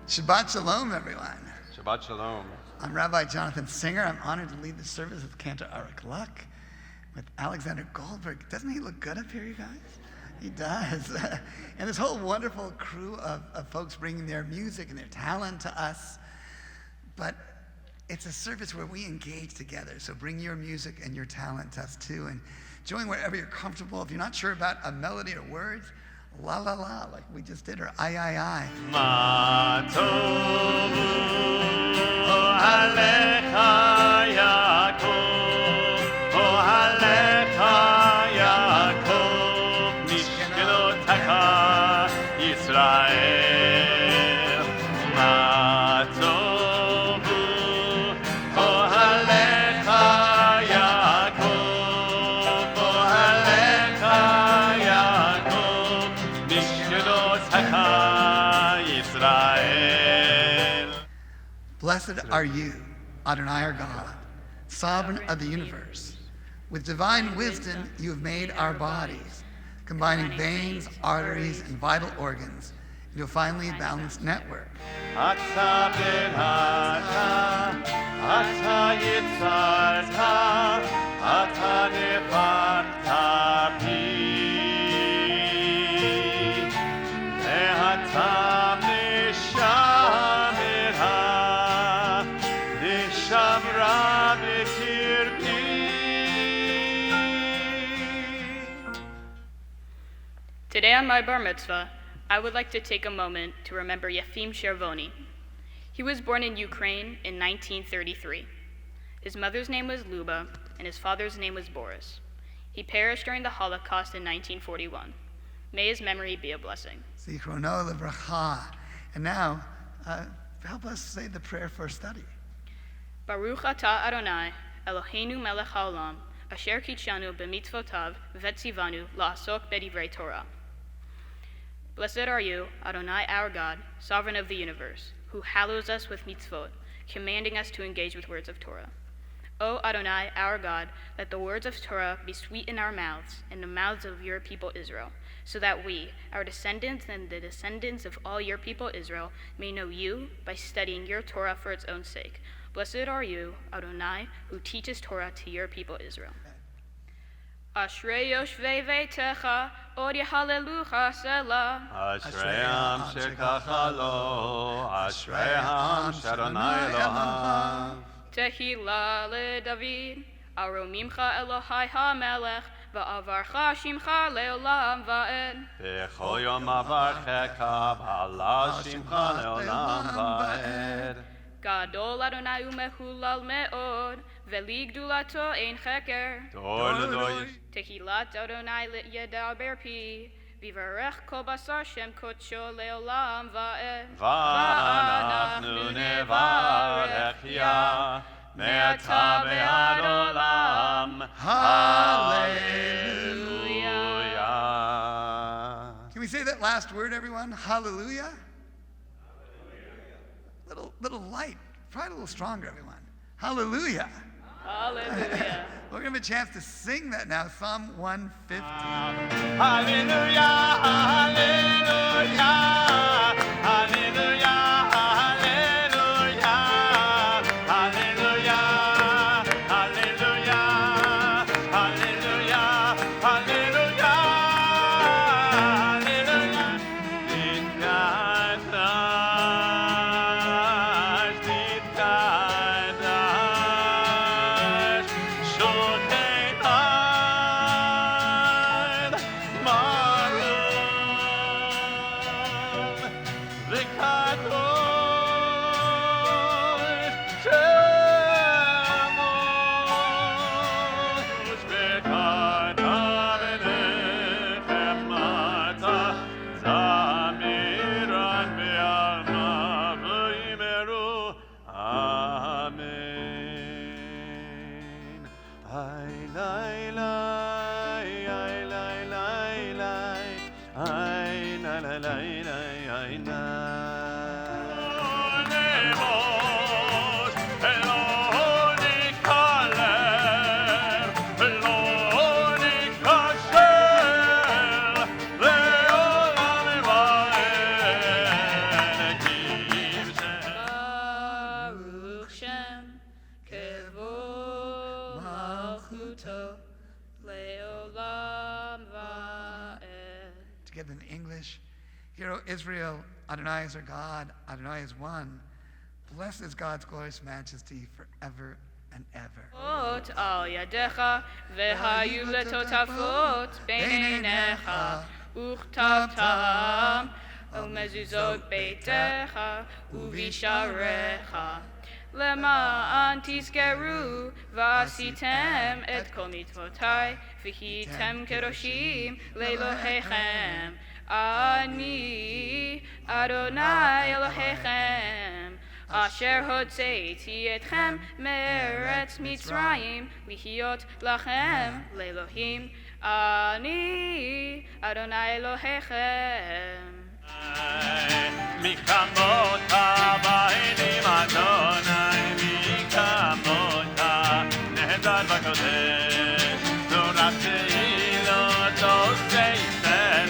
Shabbat Shalom, everyone. Shabbat Shalom. I'm Rabbi Jonathan Singer. I'm honored to lead the service with Cantor Arik Luck with Alexander Goldberg. Doesn't he look good up here, you guys? He does. And this whole wonderful crew of folks bringing their music and their talent to us. But it's a service where we engage together. So bring your music and your talent to us too. And join wherever you're comfortable. If you're not sure about a melody or words, la la la, like we just did, or I. Ma tovu alecha Yaakov, alecha Yaakov, mishkelotcha Yisrael. Ma tovu alecha Yaakov, alecha Yaakov, mishkelotcha Yisrael. Blessed are you, Adonai our God, sovereign of the universe. With divine wisdom, you have made our bodies, combining veins, arteries, and vital organs into a finely balanced network. Ata berata, ata yitzarta, ata nevarta pi, ve'ata mishamera, nishamra b'kirbi. Today on my bar mitzvah, I would like to take a moment to remember Yefim Chervoni. He was born in Ukraine in 1933. His mother's name was Luba, and his father's name was Boris. He perished during the Holocaust in 1941. May his memory be a blessing. Zichrono levracha. And now, help us say the prayer for study. Baruch atah Adonai, Eloheinu melech haolam, asher kitshanu b'mitzvotav v'tzivanu la'asok b'divrei Torah. Blessed are you, Adonai our God, sovereign of the universe, who hallows us with mitzvot, commanding us to engage with words of Torah. O Adonai our God, let the words of Torah be sweet in our mouths and the mouths of your people Israel, so that we, our descendants and the descendants of all your people Israel, may know you by studying your Torah for its own sake. Blessed are you, Adonai, who teaches Torah to your people Israel. Ashrei yoshvei veitecha, od yehalelucha selah. Ashreim shekacha lo, Ashreim shadonai Eloham. Tehillah leDavid, aromimcha Elohai hamelech, va'avarcha shimcha leolam va'ed. B'chol yom avarcheka, v'ala shimcha leolam va'ed. Gadol Adonai umehulal me'od, veli gdulato ein cheker. Dor l'dor. Tehillat Adonai yedar pi, vivarech kol basar shem kodsho leolam va'ed. V'anachnu nevarech ya, me'ata ve'ad olam. Hallelujah. Can we say that last word, everyone? Hallelujah? Little light. Try it a little stronger, everyone. Hallelujah. Hallelujah. We're going to have a chance to sing that now, Psalm 150. Hallelujah, hallelujah, hallelujah, hallelujah, hallelujah, hallelujah, hallelujah, hallelujah, hallelujah. Titgadash, Shokeinai, Maru. it in English. Hear, O Israel, Adonai is our God, Adonai is one. Blessed is God's glorious majesty forever and ever. אות על ידיך, והיו לטוטפות בין עיניך, וכתבתם על מזוזות ביתך ובשעריך. למען תזכרו ועשיתם את כל מצוותיי, והייתם קדושים לאלוהיכם. אני אדוני אלוהיכם, אשר הוצאתי אתכם מארץ מצרים, להיות לכם לאלוהים. אני אדוני אלוהיכם. מי כמוך בעינים אדוני, מי כמוך נהדר וקודש, נורא תהילות עושה ישראל,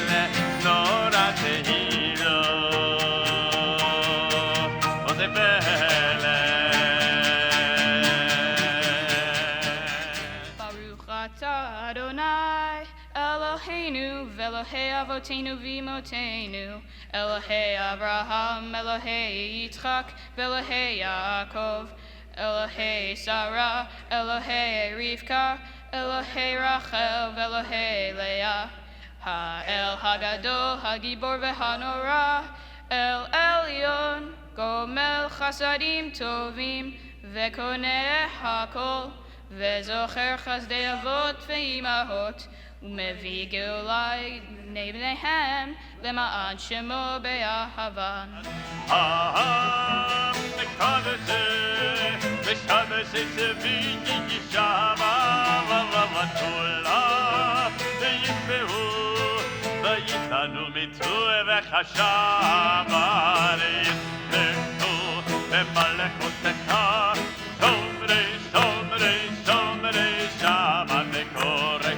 נורא תהילות עושה פלא. ברוך אתה אדוני אלוהינו ואלוהי אבותינו ואמותינו, אלוהי אברהם, אלוהי יצחק ואלוהי יעקב, אלוהי שרה, אלוהי רבקה, אלוהי רחל ואלוהי לאה, האל הגדול, הגיבור והנורא, אל עליון, גומל חסדים טובים וקונה הכל, וזוכר חסדי אבות ואימהות, ומביא גאולה לבניהם למען שמו באהבה. העם מקדש ושבש צבי ישבה ובתולה וישבעו ויתנו מצו וחשבה וישבעו במלכותך שומרי שומרי שומרי שבת וקורא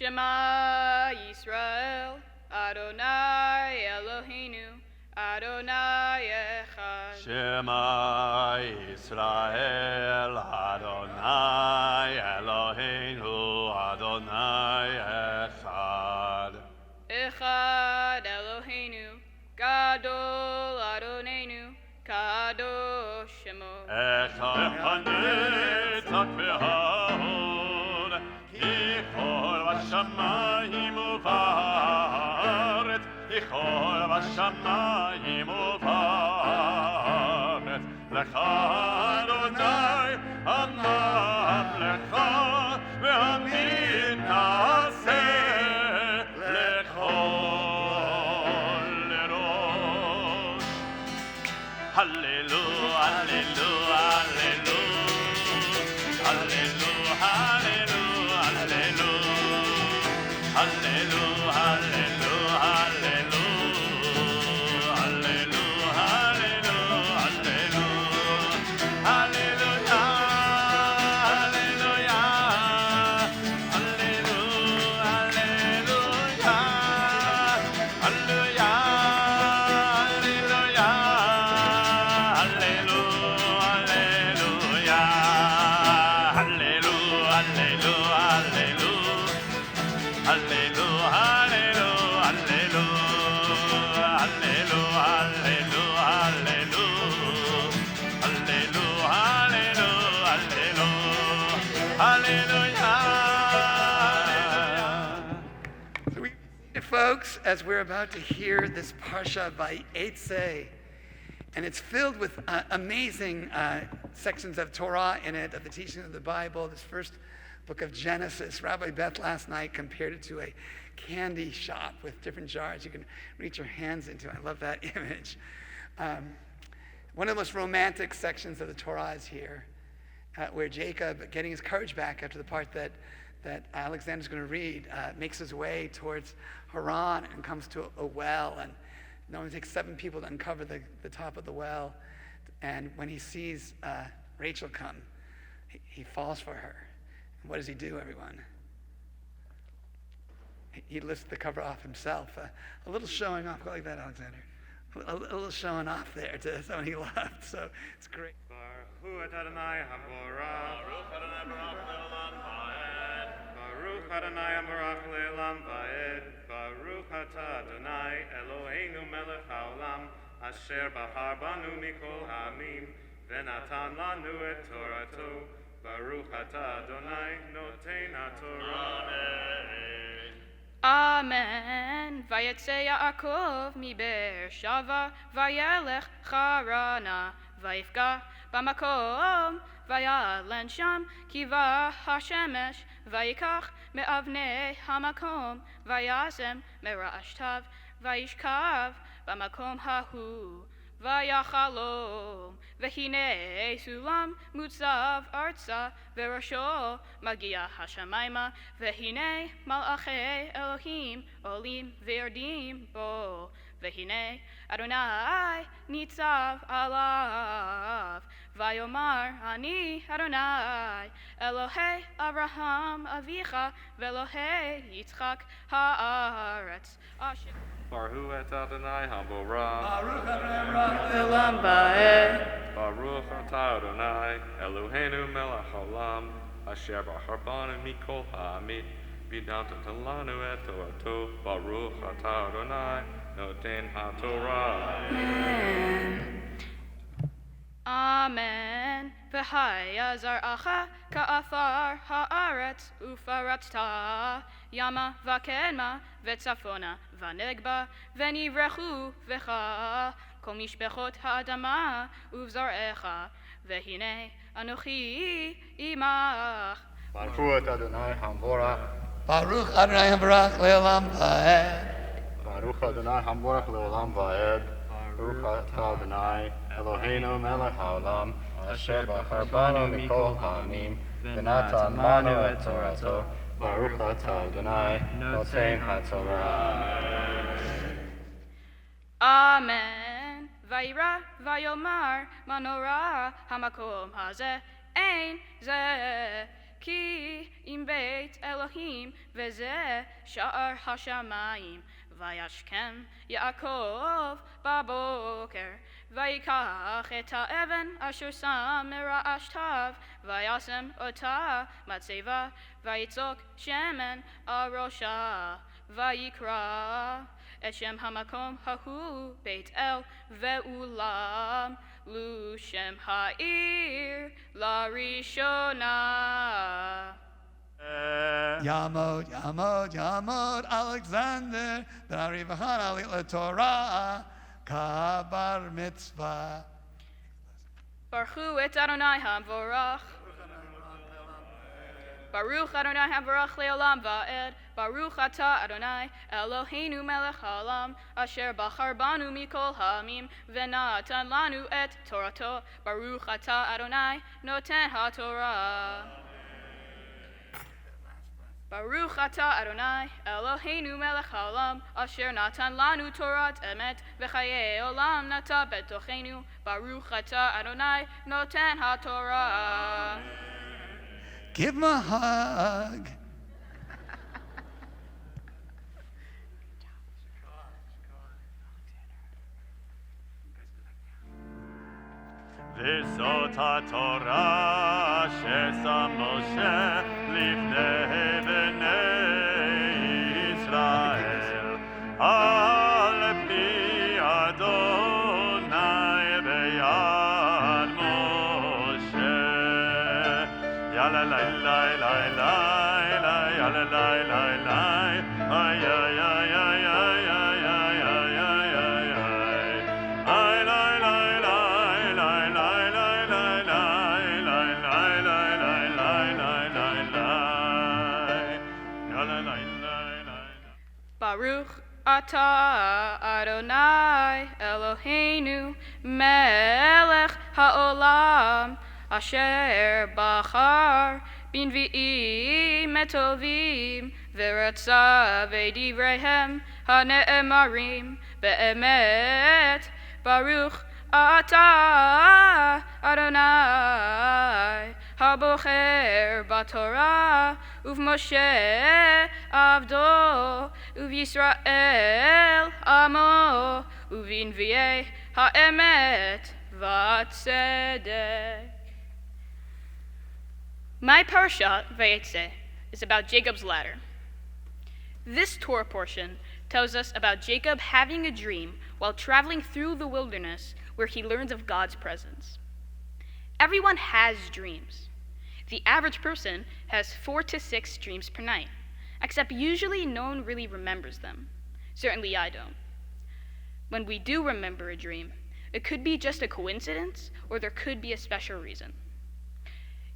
Shema Yisrael, Adonai Eloheinu, Adonai Echad. Shema Yisrael, Adonai Eloheinu, Adonai Echad. Echad Eloheinu, Gadol Adonenu, Kadosh Shemo. Echad Hanetzach v'Hahod, Yichol v'Shamayim u'Va'aretz, Yichol v'Shamayim u'Va'aretz, Lecha Adonai הממלכה והמתנשא לכל ראש. הללו, הללו, הללו, הללו, הללו, הללו, הללו, הללו, הללו, הללו, הללו, הללו, הללויה, הללויה, הללו, הללויה, הללויה, folks, as we're about to hear this parsha by Eitzeh, and it's filled with amazing sections of Torah in it, of the teaching of the Bible, this first book of Genesis. Rabbi Beth last night compared it to a candy shop with different jars you can reach your hands into. I love that image. One of the most romantic sections of the Torah is here, where Jacob, getting his courage back after the part that Alexander's going to read, makes his way towards Haran and comes to a well, and it only takes 7 people to uncover the top of the well. And when he sees Rachel come, he falls for her. And what does he do, everyone? He lifts the cover off himself. A little showing off. Go like that, Alexander. A little showing off there to someone he loved. So it's great. Baruch Adonai Haborah. Baruch Adonai Haborach Le'olam Va'ed. Baruch Atah Adonai Eloheinu Melech HaOlam Asher Bahar Banu Mikol Ha'amim V'natan Lanu Et Torato. Baruch Atah Adonai Noten HaTorah. Amen. Vayetze Yaakov mi Be'er Shava, vayelech Charana, vayifga b'makom, vayalen sham kiva hashemesh, vayikach me'avnei hamakom, vayasem mera'ash tav, vayishkav b'makom hahu, vayachalom, vehine sulam mutzav artza, verasho magia hashamayma, vehine malachei Elohim olim verdim bo, vehine Adonai nitzav alav, vayomar ani Adonai Elohei Abraham avicha, velohei Yitzchak haaretz asher. Baruch et Adonai Haborah. Baruch Adonai Le'olam Va'ed. Baruch atah Adonai Eloheinu Melech HaOlam Asher Bahar Banu Mikol Ha'amim V'natan Lanu Et Torato. Baruch atah Adonai Noten HaTorah. Amen. Amen. V'haya zar'acha ka'afar ha'aretz ufaratzta yama v'kedma v'tzafona v'negba v'nivrechu v'cha kol mishpechot ha'adama uvzar'echa v'hine anochi imach. Baruch Adonai Haborah. Baruch Adonai Haborach Le'olam Va'ed. Baruch Adonai Haborach Le'olam Va'ed. Baruch atah Adonai Eloheinu Melech HaOlam Asher Bahar Banu Mikol Ha'amim V'natan Lanu Et Torato. Baruch atah Adonai Noten HaTorah. Amen. Vayira vayomar manora hamakom hazeh ein zeh ki im beit Elohim v'zeh sha'ar hashamayim. Vayashkem Yaakov baboker, vayikach et ha'even asher sam mera'ash tav, vayasem ota matzeva, vayitzok shemen arosha, vayikra et shem hamakom hahu Beit El ve'ulam, lu shem ha'ir la rishona. Yamod, Yamod, Yamod, Alexander, Dari V'chan Ali LeTorah, Kabar Mitzvah. Baruch et Adonai Havorach. Baruch Adonai Havorach Le'olam Va'ed. Baruch Atah Adonai Eloheinu Melech HaOlam Asher Bachar Banu Mikol Ha'amim V'natan Lanu Et Torato. Baruch Atah Adonai Noten HaTorah. Baruch Atah Adonai Eloheinu Melech HaOlam Asher Natan Lanu Torat Emet V'chayei Olam Nata Betochenu. Baruch Atah Adonai Noten HaTorah. Give him a hug. וזאת התורה ששם משה לפני בני ישראל, על פי אדוני ביד משה. יאללה לי לי לי לי לי, יאללה לי לי לי, איי איי איי איי Ata Adonai Eloheinu melech haolam asher bachar b'nvi'im etovim v'ratza v'divreihem hane'emarim be'emet baruch Ata Adonai habocher b'Torah uv'Moshe avdo uv'Yisrael amo uv'invi'ei ha'emet v'tzedek. My parasha, Vayetze, is about Jacob's ladder. This Torah portion tells us about Jacob having a dream while traveling through the wilderness where he learns of God's presence. Everyone has dreams. The average person has 4 to 6 dreams per night, except usually no one really remembers them. Certainly I don't. When we do remember a dream, it could be just a coincidence or there could be a special reason.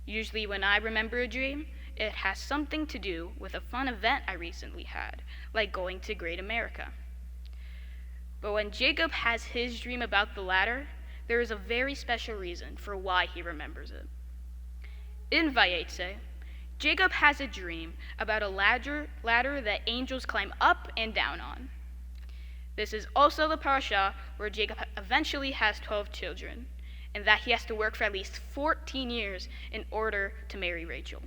Usually when I remember a dream, it has something to do with a fun event I recently had, like going to Great America. But when Jacob has his dream about the ladder, there is a very special reason for why he remembers it. In Vayetze, Jacob has a dream about a ladder that angels climb up and down on. This is also the parasha where Jacob eventually has 12 children, and that he has to work for at least 14 years in order to marry Rachel.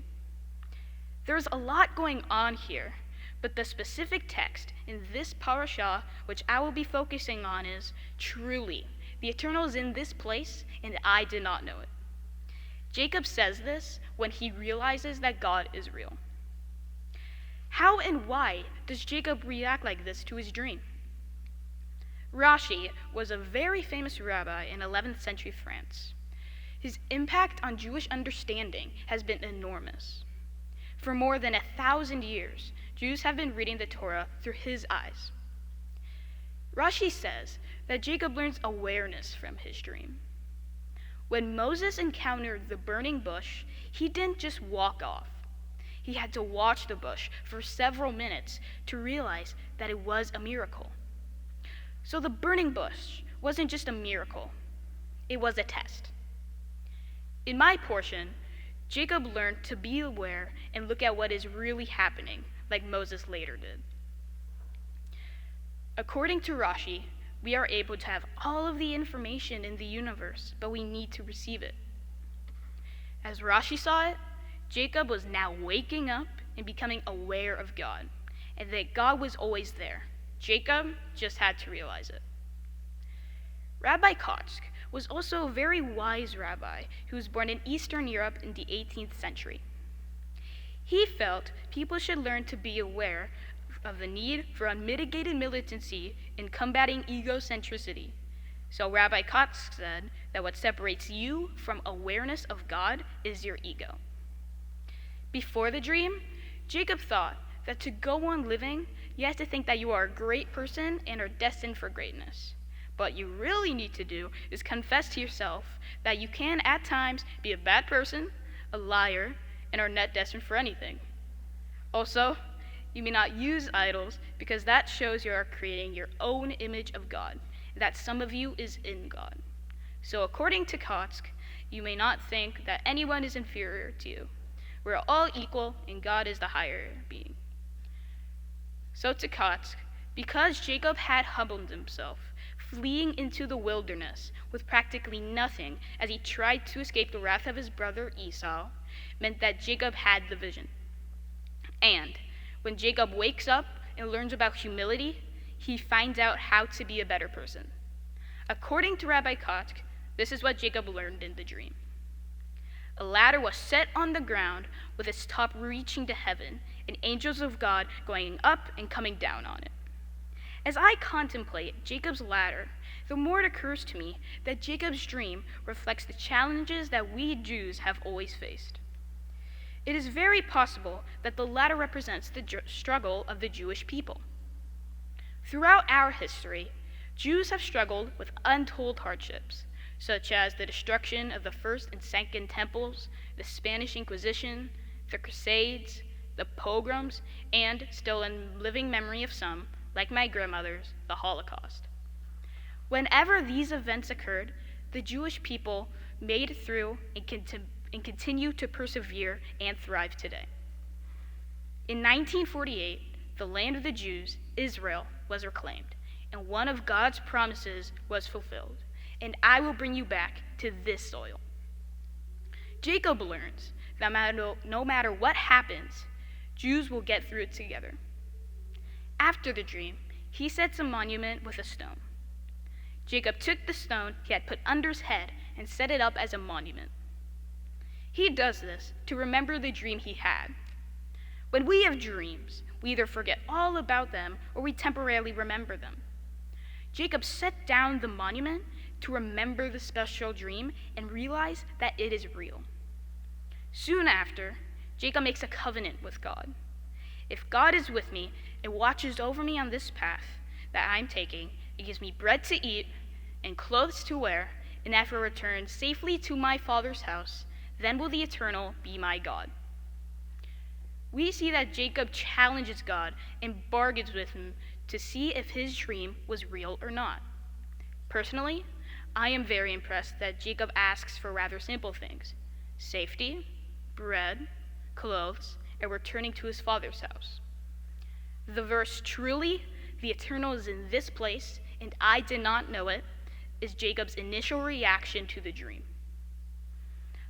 There's a lot going on here, but the specific text in this parasha, which I will be focusing on, is truly, the Eternal is in this place, and I did not know it. Jacob says this when he realizes that God is real. How and why does Jacob react like this to his dream? Rashi was a very famous rabbi in 11th century France. His impact on Jewish understanding has been enormous. For more than 1,000 years, Jews have been reading the Torah through his eyes. Rashi says that Jacob learns awareness from his dream. When Moses encountered the burning bush, he didn't just walk off. He had to watch the bush for several minutes to realize that it was a miracle. So the burning bush wasn't just a miracle, it was a test. In my portion, Jacob learned to be aware and look at what is really happening, like Moses later did. According to Rashi, we are able to have all of the information in the universe, but we need to receive it. As Rashi saw it, Jacob was now waking up and becoming aware of God, and that God was always there. Jacob just had to realize it. Rabbi Kotzk was also a very wise rabbi who was born in Eastern Europe in the 18th century. He felt people should learn to be aware of the need for unmitigated militancy in combating egocentricity. So Rabbi Kotzk said that what separates you from awareness of God is your ego. Before the dream, Jacob thought that to go on living, you have to think that you are a great person and are destined for greatness. What you really need to do is confess to yourself that you can at times be a bad person, a liar, and are not destined for anything. Also, you may not use idols because that shows you are creating your own image of God, that some of you is in God. So according to Kotzk, you may not think that anyone is inferior to you. We're all equal and God is the higher being. So to Kotzk, because Jacob had humbled himself, fleeing into the wilderness with practically nothing as he tried to escape the wrath of his brother Esau, meant that Jacob had the vision. And when Jacob wakes up and learns about humility, he finds out how to be a better person. According to Rabbi Kotzk, this is what Jacob learned in the dream. A ladder was set on the ground with its top reaching to heaven, and angels of God going up and coming down on it. As I contemplate Jacob's ladder, the more it occurs to me that Jacob's dream reflects the challenges that we Jews have always faced. It is very possible that the ladder represents the struggle of the Jewish people. Throughout our history, Jews have struggled with untold hardships, such as the destruction of the First and Second Temples, the Spanish Inquisition, the Crusades, the pogroms, and, still in living memory of some, like my grandmother's, the Holocaust. Whenever these events occurred, the Jewish people made it through and continue to persevere and thrive today. In 1948, the land of the Jews, Israel, was reclaimed, and one of God's promises was fulfilled, and I will bring you back to this soil. Jacob learns that no matter what happens, Jews will get through it together. After the dream, he sets a monument with a stone. Jacob took the stone he had put under his head and set it up as a monument. He does this to remember the dream he had. When we have dreams, we either forget all about them or we temporarily remember them. Jacob set down the monument to remember the special dream and realize that it is real. Soon after, Jacob makes a covenant with God. If God is with me and watches over me on this path that I'm taking, and gives me bread to eat and clothes to wear, and if I return safely to my father's house, then will the Eternal be my God. We see that Jacob challenges God and bargains with him to see if his dream was real or not. Personally, I am very impressed that Jacob asks for rather simple things: safety, bread, clothes, and returning to his father's house. The verse, "Truly, the Eternal is in this place, and I did not know it," is Jacob's initial reaction to the dream.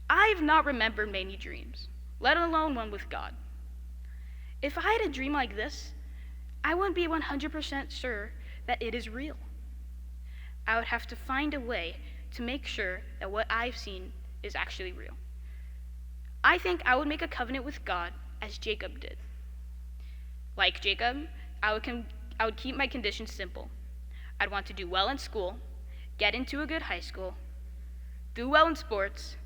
I have not remembered many dreams, let alone one with God. If I had a dream like this, I wouldn't be 100% sure that it is real. I would have to find a way to make sure that what I've seen is actually real. I think I would make a covenant with God as Jacob did. Like Jacob, I would keep my conditions simple. I'd want to do well in school, get into a good high school, do well in sports,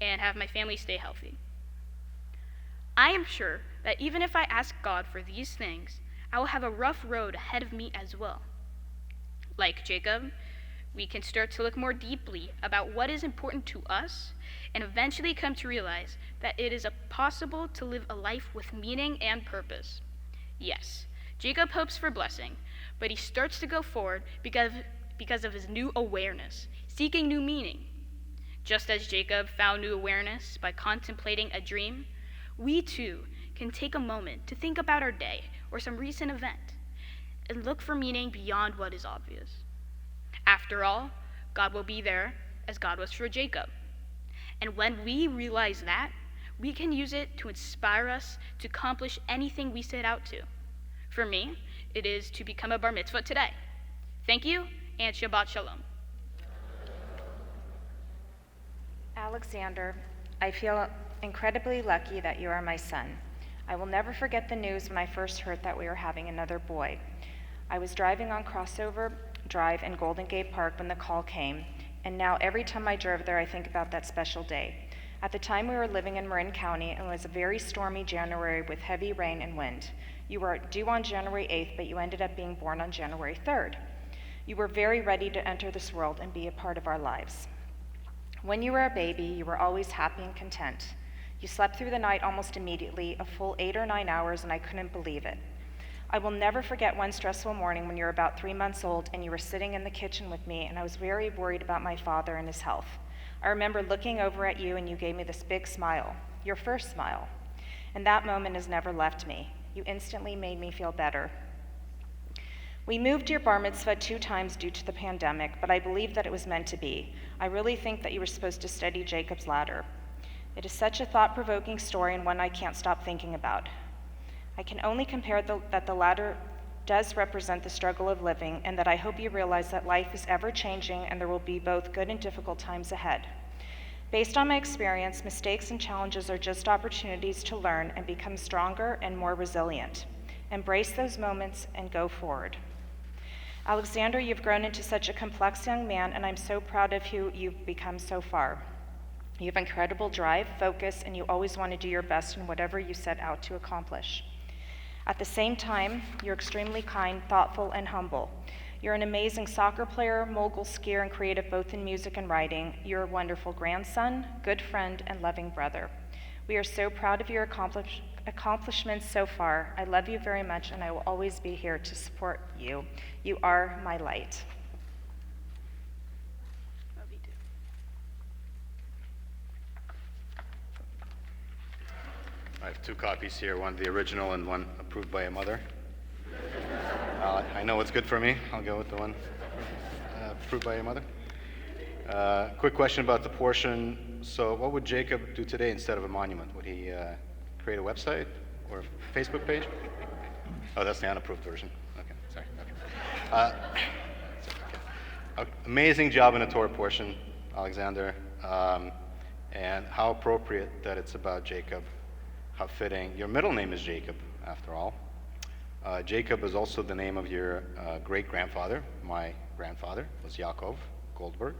and have my family stay healthy. I am sure that even if I ask God for these things, I will have a rough road ahead of me as well. Like Jacob, we can start to look more deeply about what is important to us and eventually come to realize that it is possible to live a life with meaning and purpose. Yes, Jacob hopes for blessing, but he starts to go forward because of his new awareness, seeking new meaning. Just as Jacob found new awareness by contemplating a dream, we too can take a moment to think about our day or some recent event and look for meaning beyond what is obvious. After all, God will be there as God was for Jacob. And when we realize that, we can use it to inspire us to accomplish anything we set out to. For me, it is to become a bar mitzvah today. Thank you, and Shabbat Shalom. Alexander, I feel incredibly lucky that you are my son. I will never forget the news when I first heard that we were having another boy. I was driving on Crossover Drive in Golden Gate Park when the call came, and now every time I drove there, I think about that special day. At the time, we were living in Marin County, and it was a very stormy January with heavy rain and wind. You were due on January 8th, but you ended up being born on January 3rd. You were very ready to enter this world and be a part of our lives. When you were a baby, you were always happy and content. You slept through the night almost immediately, a full 8 or 9 hours, and I couldn't believe it. I will never forget one stressful morning when you were about 3 months old and you were sitting in the kitchen with me, and I was very worried about my father and his health. I remember looking over at you and you gave me this big smile, your first smile, and that moment has never left me. You instantly made me feel better. We moved your bar mitzvah 2 times due to the pandemic, but I believe that it was meant to be. I really think that you were supposed to study Jacob's ladder. It is such a thought-provoking story and one I can't stop thinking about. I can only compare that the ladder does represent the struggle of living, and that I hope you realize that life is ever-changing and there will be both good and difficult times ahead. Based on my experience, mistakes and challenges are just opportunities to learn and become stronger and more resilient. Embrace those moments and go forward. Alexander, you've grown into such a complex young man, and I'm so proud of who you've become so far. You have incredible drive, focus, and you always want to do your best in whatever you set out to accomplish. At the same time, you're extremely kind, thoughtful, and humble. You're an amazing soccer player, mogul skier, and creative both in music and writing. You're a wonderful grandson, good friend, and loving brother. We are so proud of your accomplishments so far. I love you very much, and I will always be here to support you. You are my light. Love you too. I have 2 copies here, one the original and one approved by a mother. I know what's good for me. I'll go with the one approved by a mother. Quick question about the portion. So what would Jacob do today instead of a monument? Would he create a website or a Facebook page? Oh, that's the unapproved version. Okay, sorry. Okay. Amazing job in the Torah portion, Alexander. And how appropriate that it's about Jacob. How fitting. Your middle name is Jacob, after all. Jacob is also the name of your great-grandfather. My grandfather was Yaakov Goldberg.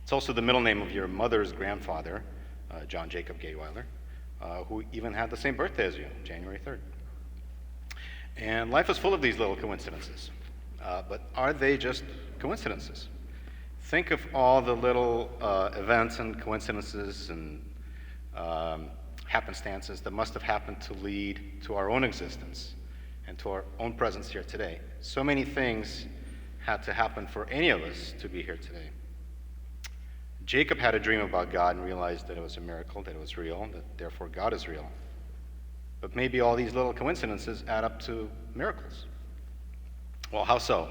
It's also the middle name of your mother's grandfather, John Jacob Gayweiler, who even had the same birthday as you, January 3rd. And life is full of these little coincidences. But are they just coincidences? Think of all the little events and coincidences and happenstances that must have happened to lead to our own existence and to our own presence here today. So many things had to happen for any of us to be here today. Jacob had a dream about God and realized that it was a miracle, that it was real, that therefore God is real. But maybe all these little coincidences add up to miracles. Well, how so?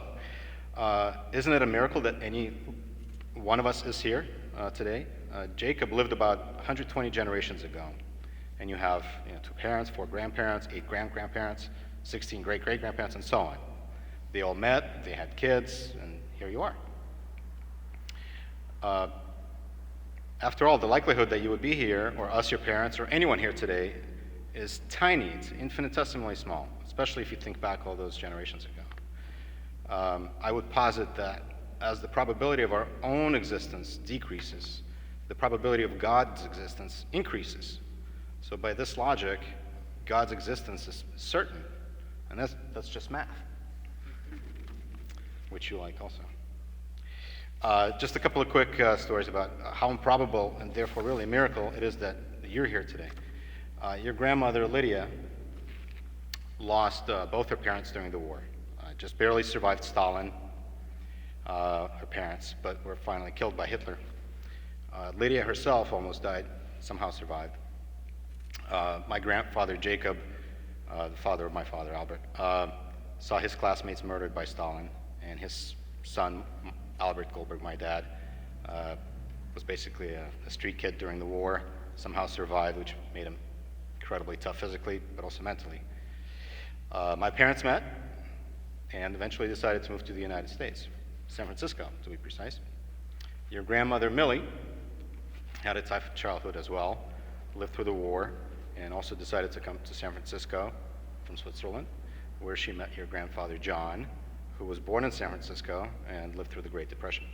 Isn't it a miracle that any one of us is here today? Jacob lived about 120 generations ago. And you have 2 parents, 4 grandparents, 8 grand-grandparents, 16 great-great-grandparents, and so on. They all met, they had kids, and here you are. After all, the likelihood that you would be here, or us, your parents, or anyone here today, is tiny. It's infinitesimally small, especially if you think back all those generations ago. I would posit that as the probability of our own existence decreases, the probability of God's existence increases. So by this logic, God's existence is certain, and that's just math, which you like also. Just a couple of quick stories about how improbable and therefore really a miracle it is that you're here today. Your grandmother, Lydia, lost both her parents during the war. Just barely survived Stalin, her parents, but were finally killed by Hitler. Lydia herself almost died, somehow survived. My grandfather, Jacob, the father of my father, Albert, saw his classmates murdered by Stalin, and his son, Albert Goldberg, my dad, was basically a street kid during the war, somehow survived, which made him incredibly tough physically, but also mentally. My parents met and eventually decided to move to the United States, San Francisco, to be precise. Your grandmother, Millie, had a tough childhood as well, lived through the war, and also decided to come to San Francisco from Switzerland, where she met your grandfather, John, who was born in San Francisco and lived through the Great Depression.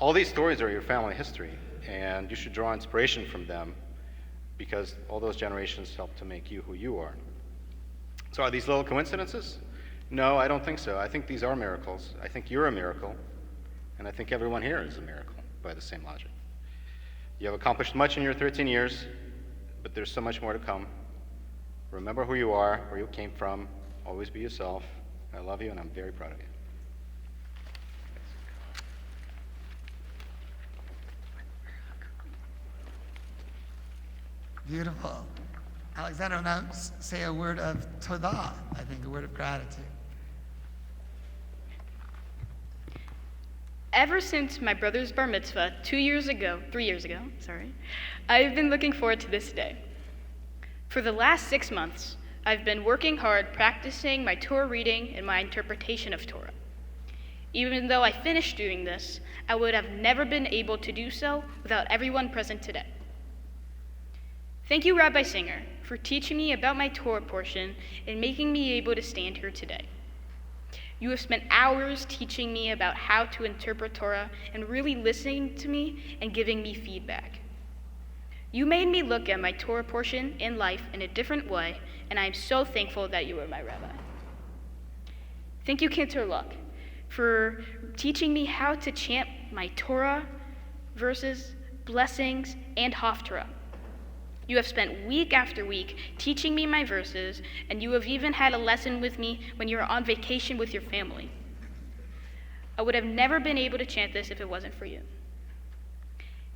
All these stories are your family history, and you should draw inspiration from them because all those generations helped to make you who you are. So are these little coincidences? No, I don't think so. I think these are miracles. I think you're a miracle, and I think everyone here is a miracle by the same logic. You have accomplished much in your 13 years, but there's so much more to come. Remember who you are, where you came from. Always be yourself. I love you, and I'm very proud of you. Beautiful. Alexander will now say a word of todah, I think, a word of gratitude. Ever since my brother's bar mitzvah 3 years ago, I've been looking forward to this day. For the last 6 months, I've been working hard practicing my Torah reading and my interpretation of Torah. Even though I finished doing this, I would have never been able to do so without everyone present today. Thank you, Rabbi Singer, for teaching me about my Torah portion and making me able to stand here today. You have spent hours teaching me about how to interpret Torah and really listening to me and giving me feedback. You made me look at my Torah portion in life in a different way, and I am so thankful that you were my rabbi. Thank you, Cantor Luck, for teaching me how to chant my Torah verses, blessings, and Haftarah. You have spent week after week teaching me my verses, and you have even had a lesson with me when you were on vacation with your family. I would have never been able to chant this if it wasn't for you.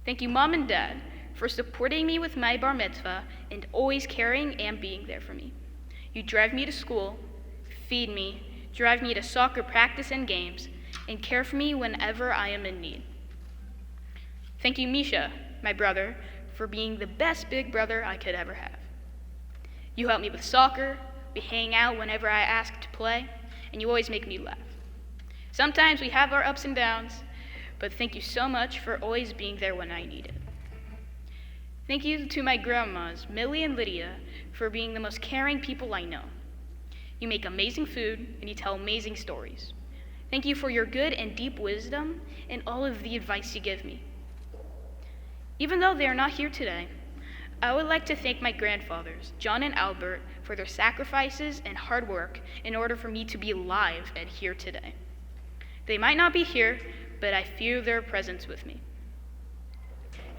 Thank you, Mom and Dad, for supporting me with my bar mitzvah and always caring and being there for me. You drive me to school, feed me, drive me to soccer practice and games, and care for me whenever I am in need. Thank you, Misha, my brother, for being the best big brother I could ever have. You help me with soccer, we hang out whenever I ask to play, and you always make me laugh. Sometimes we have our ups and downs, but thank you so much for always being there when I need it. Thank you to my grandmas, Millie and Lydia, for being the most caring people I know. You make amazing food, and you tell amazing stories. Thank you for your good and deep wisdom and all of the advice you give me. Even though they are not here today, I would like to thank my grandfathers, John and Albert, for their sacrifices and hard work in order for me to be alive and here today. They might not be here, but I feel their presence with me.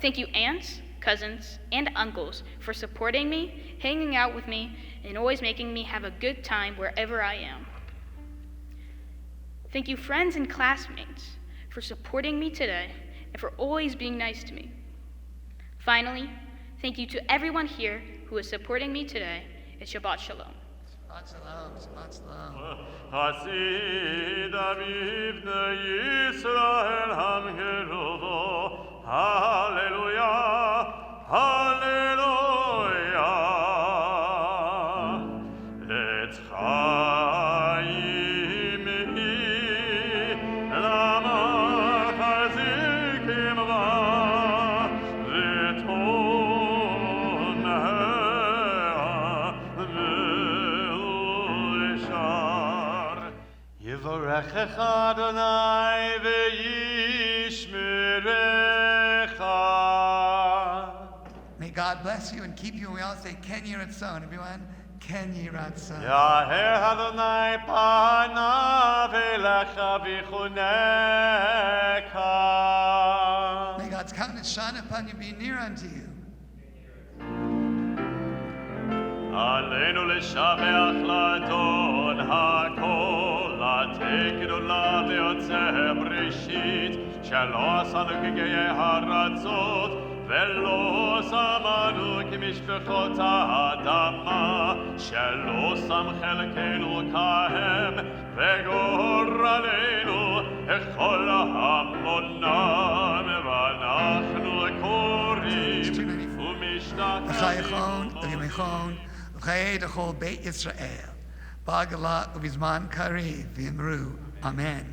Thank you, aunts, cousins, and uncles for supporting me, hanging out with me, and always making me have a good time wherever I am. Thank you, friends and classmates, for supporting me today and for always being nice to me. Finally, thank you to everyone here who is supporting me today, and Shabbat Shalom. Shabbat Shalom, Shabbat Shalom. חסיד אביב ישראל המגרו הללויה הללויה את חיים היא למה חזיקים בה ותון ולשאר יברכך אדוני וישמרך. May God bless you and keep you. And we all say, Ken Yiratzon. Everyone, Ken Yiratzon. יאהר אדוני פניו אליך ויחונך. May God's countenance shine upon you, be near unto you. עלינו לשבח לאדון הכל, לתת גדולה ויוצא בראשית, שלא עשנו כגאי הרצות, ולא שמנו כמשפחות האדמה, שלא שם חלקנו כהם, וגורלנו כל המונם, ואנחנו קוראים ומשתחררים. L'chayachon, l'yimechon, l'chay d'chol Beit Yisrael, ba'galat u'bizman kariv, v'imru, amen.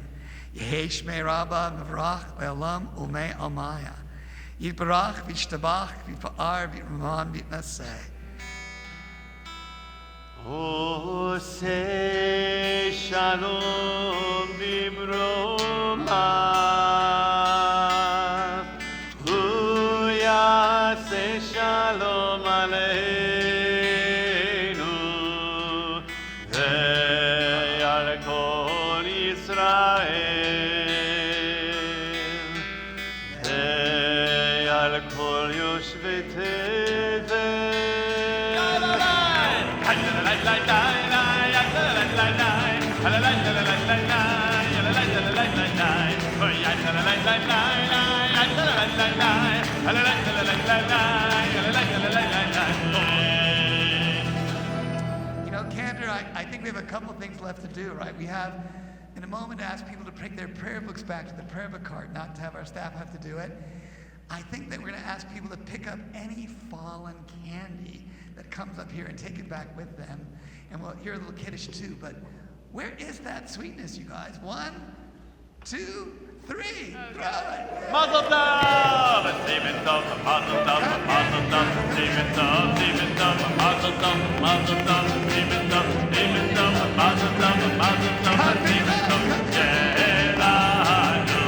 Yehei shmei rabba mevrach le'olam u'mei almaya. Yitbarach v'yishtabach v'yipa'ar v'yirman v'yitnaseh. עושה שלום במרומיו, הוא יעשה שלום עלינו, ועל כל ישראל, ועל כל יושבי תבל. You know, Cantor, I think we have a couple things left to do, right? We have, in a moment, to ask people to bring their prayer books back to the prayer book cart, not to have our staff have to do it. I think that we're going to ask people to pick up any fallen candy that comes up here and take it back with them. And we'll hear a little kiddush too, but where is that sweetness, you guys? 1, 2, 3. Throw it. Mazel Tov! Mazel Tov, Mazel Tov, Mazel Tov, Mazel Tov, Mazel Tov, Mazel Tov, Mazel Tov, Mazel Tov, Mazel Tov, Mazel Tov, Mazel Tov, Shelanu,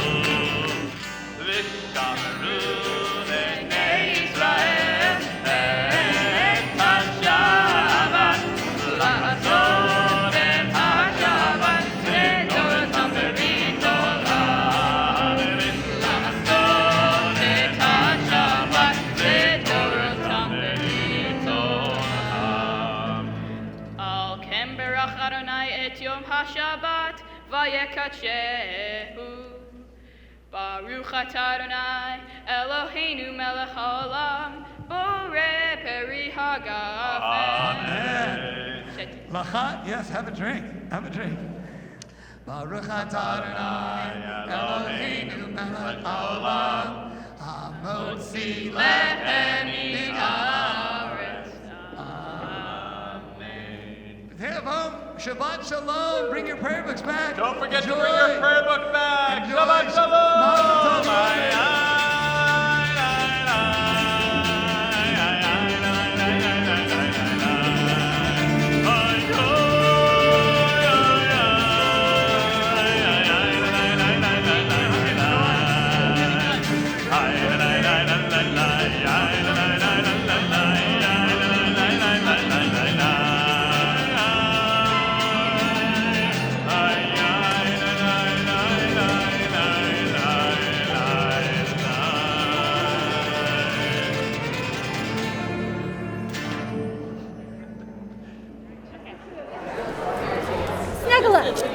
V'shameru b'nei Yisrael, et HaShabbat, לעשות את השבת, לדורתם בריתולם, לעשות את השבת, לדורתם בריתולם. vayekatchehu. Baruch atah Adonai, Eloheinu melech haolam, borei peri hagafen. Amen. Lacha, yes, have a drink. Have a drink. Baruch atah Adonai, Eloheinu melech haolam, hamotzi lechem min haaretz. Amen. Tevom, Shabbat Shalom. Bring your prayer books back. Don't forget Enjoy. to bring your prayer book back. Enjoy. Shabbat Mazel Shalom. Tov.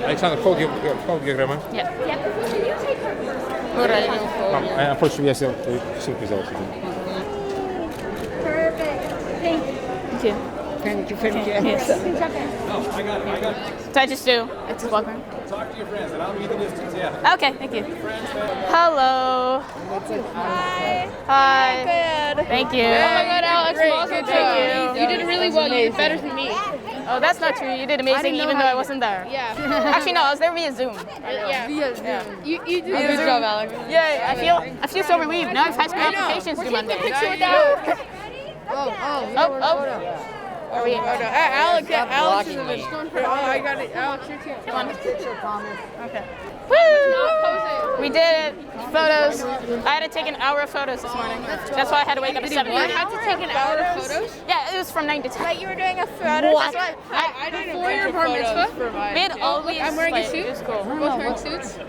Alexander, фотограмма. Yeah. Прошу, я ссылку сделал. Thank you. Yes. So I just do. It's a welcome. Talk to your friends, and I'll meet the distance, yeah. Okay, thank you. Hello. Hi. Good. Thank you. Oh my God, Alex, Good, thank you. You did really well. You did better than me. Oh, that's not true. You did amazing even though I wasn't there. Yeah. Actually, no, I was there via Zoom. Yeah. You did Good job, Alex. Yeah, I feel so relieved. Now I've had some applications due Monday. Are we? Alex is in the storm. Oh, I got it. Alex, you're too. Come on. Okay. Woo! We did it. Photos. I had to take an hour of photos this morning. That's why I had to wake up at 7 You a.m. had to take an hour of photos? Yeah, it was from 9 to 10. Like you were doing a photo? What? I did before your bar mitzvah. We had all these. I'm wearing a suit. It was cool. We're both wearing suits.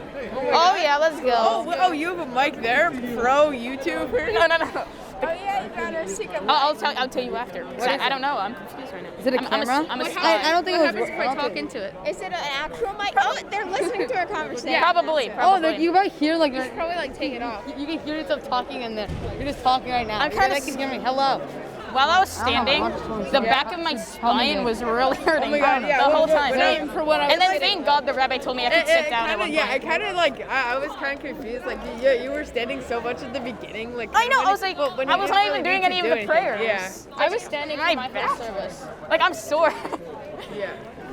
Oh yeah, let's go. Oh, you have a mic there, pro YouTuber. No. Oh yeah, you got a secret. I'll tell you after. I don't know. I'm confused right now. Is it a camera? I'm a What spy. I don't think it was. What happens if I talk into it? Is it an actual mic? Oh, they're listening to our conversation. Probably. You right here, like You should probably like take it off. you can hear yourself talking in there. You're just talking right now. I'm kinda You can hear me. Hello. While I was standing, the back of my spine was really hurting Oh my God, yeah, the whole well, time. And then thank God the rabbi told me I could sit down. I was kind of confused. Like, you were standing so much at the beginning. Like, I know. I was like, I was not even doing any of the prayers. Yeah. I was standing for my first service. Like I'm sore. Yeah.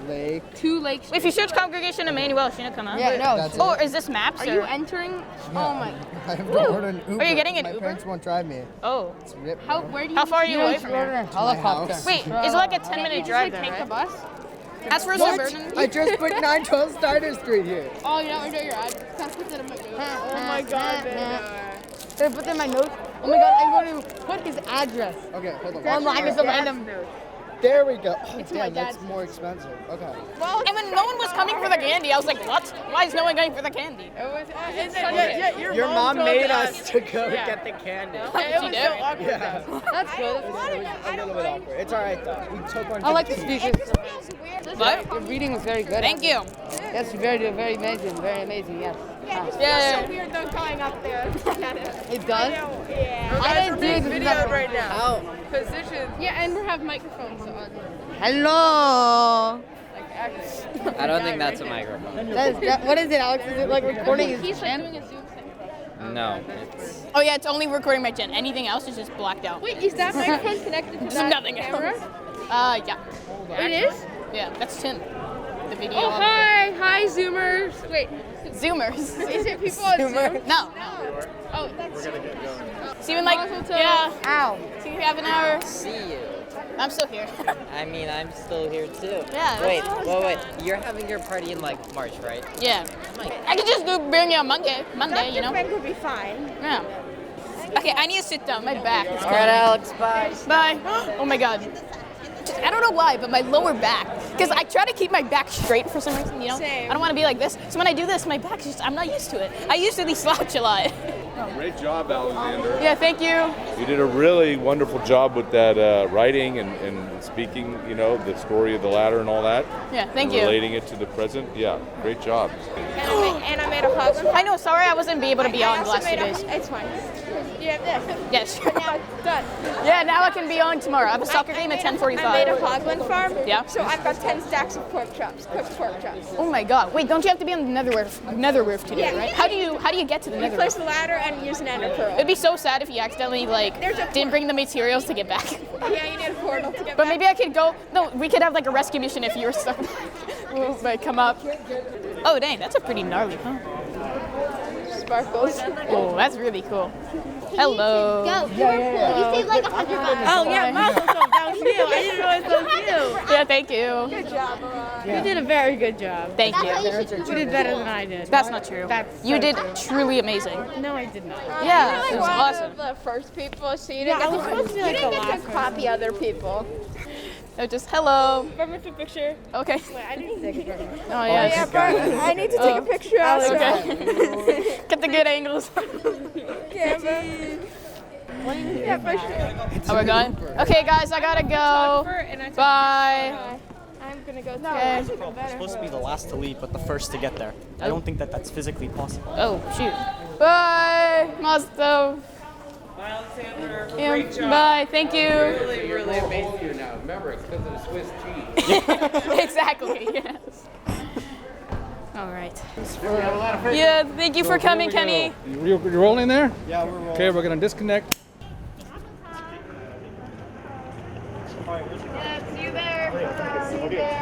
Lake. 2 lakes. If you search Congregation Emmanuel, shouldn't it come up? Yeah, no. Oh, is this maps? Are you or- entering? Oh my. I have to order an Uber. Are you getting an My Uber? parents won't drive me. Oh. It's ripped. Where do you? How far are you away from order here? a helicopter. house. Wait, it's like a 10-minute drive there, Take right? the bus. That's for What? suburban. I just put 912 Starter Street here. Oh, you don't know your address. Can't put that in my notes. Oh my God. Did I put that in my notes? Oh my God, I'm going to put his address. Okay, hold on. Online is a random. There we go. Oh, damn, that's more expensive. Okay. Well, And when no one was coming for the candy, I was like, what? Why is no one going for the candy? Your mom made us to go get the candy. It was so awkward. Yeah. That's good. It was a little bit awkward. It's all right though. We took one. I like the speakers. What? Your reading was very good. Thank you. Yes, very amazing. Very amazing. Yes. Yeah. So weird though going up there. It does. Yeah. I didn't do it Videoed right now. How? Position. Yeah, and we have microphones on. Hello. I don't think that's a microphone. What is it, Alex? Is it like recording his He's like chin? doing a Zoom thing. No, it's Oh yeah, it's only recording my chin. Anything else is just blacked out. Wait, is that microphone connected to There's that nothing camera? else. Yeah. It is? Yeah, that's Tim. The video. Oh, hi, Zoomers. Wait, Zoomers. is it people on Zoom? No. Oh, that's. See you in like, Mazel Tov. yeah. Ow. See you in half an hour. see you. I'm still here. I mean, I'm still here too. Yeah. Wait. You're having your party in like March, right? Yeah. I could just bring you on Monday, you know? Frank would be fine. Yeah. Okay, I need to sit down. My back is All right, Alex. Bye. Bye. Oh my God. I don't know why, but my lower back, because I try to keep my back straight for some reason, you know? Same. I don't want to be like this. So when I do this, my back's just, I'm not used to it. I usually slouch a lot. Great job, Alexander. Yeah, thank you. You did a really wonderful job with that writing and speaking, you know, the story of the ladder and all that. Yeah, thank and you. Relating it to the present. Yeah, great job. And I made a hug. I know, sorry I wasn't able to be on the last 2 days. It's fine. You have this. Yes. Now it's done. Yeah, now I can be on tomorrow. I have a soccer game at 10:45. I made a Hogland farm. Yeah. So I've got 10 stacks of pork chops, cooked pork chops. Oh my god. Wait, don't you have to be on the nether roof today, Yeah. right? How do you get to the You nether place roof? the ladder and use an ender pearl. It'd be so sad if you accidentally didn't bring the materials to get back. Yeah, you need a portal to get But back. maybe I could go. No, we could have like a rescue mission if you were stuck. Like come up. Oh dang, that's a pretty gnarly, huh? Sparkles. Oh, that's really cool. Hello. Go. You say like 100 times. Oh yeah, Mazel Tov. That was you. I didn't realize that was you. Yeah, thank you. Good job, Aurora. You did a very good job. Thank you. You did better than I did. That's not true. You did truly amazing. No, I did not. Yeah, it You're was one awesome. of the first people, so you Yeah, didn't I was supposed to be like you the didn't get last to copy other people. No, just hello. Remember the picture? Okay. Wait, I didn't take a picture. Oh yeah. Yeah, but I need to take a picture of us. Okay. Get the good angles. Yeah, for sure. Oh, we're going? Okay, guys, I gotta go. Bye. I'm gonna go. Okay. We're supposed to be the last to leave, but the first to get there. I don't think that that's physically possible. Oh, shoot. Bye. Mazel Tov. Bye, Alexander. Yeah, Great job. bye. Thank you. Really amazed you now. Remember, it's because of the Swiss cheese. Exactly, yes. All right. Yeah, thank you for coming, Kenny. You're rolling there? Yeah, we're rolling. Okay, we're gonna disconnect. Yeah, see you there. See you there.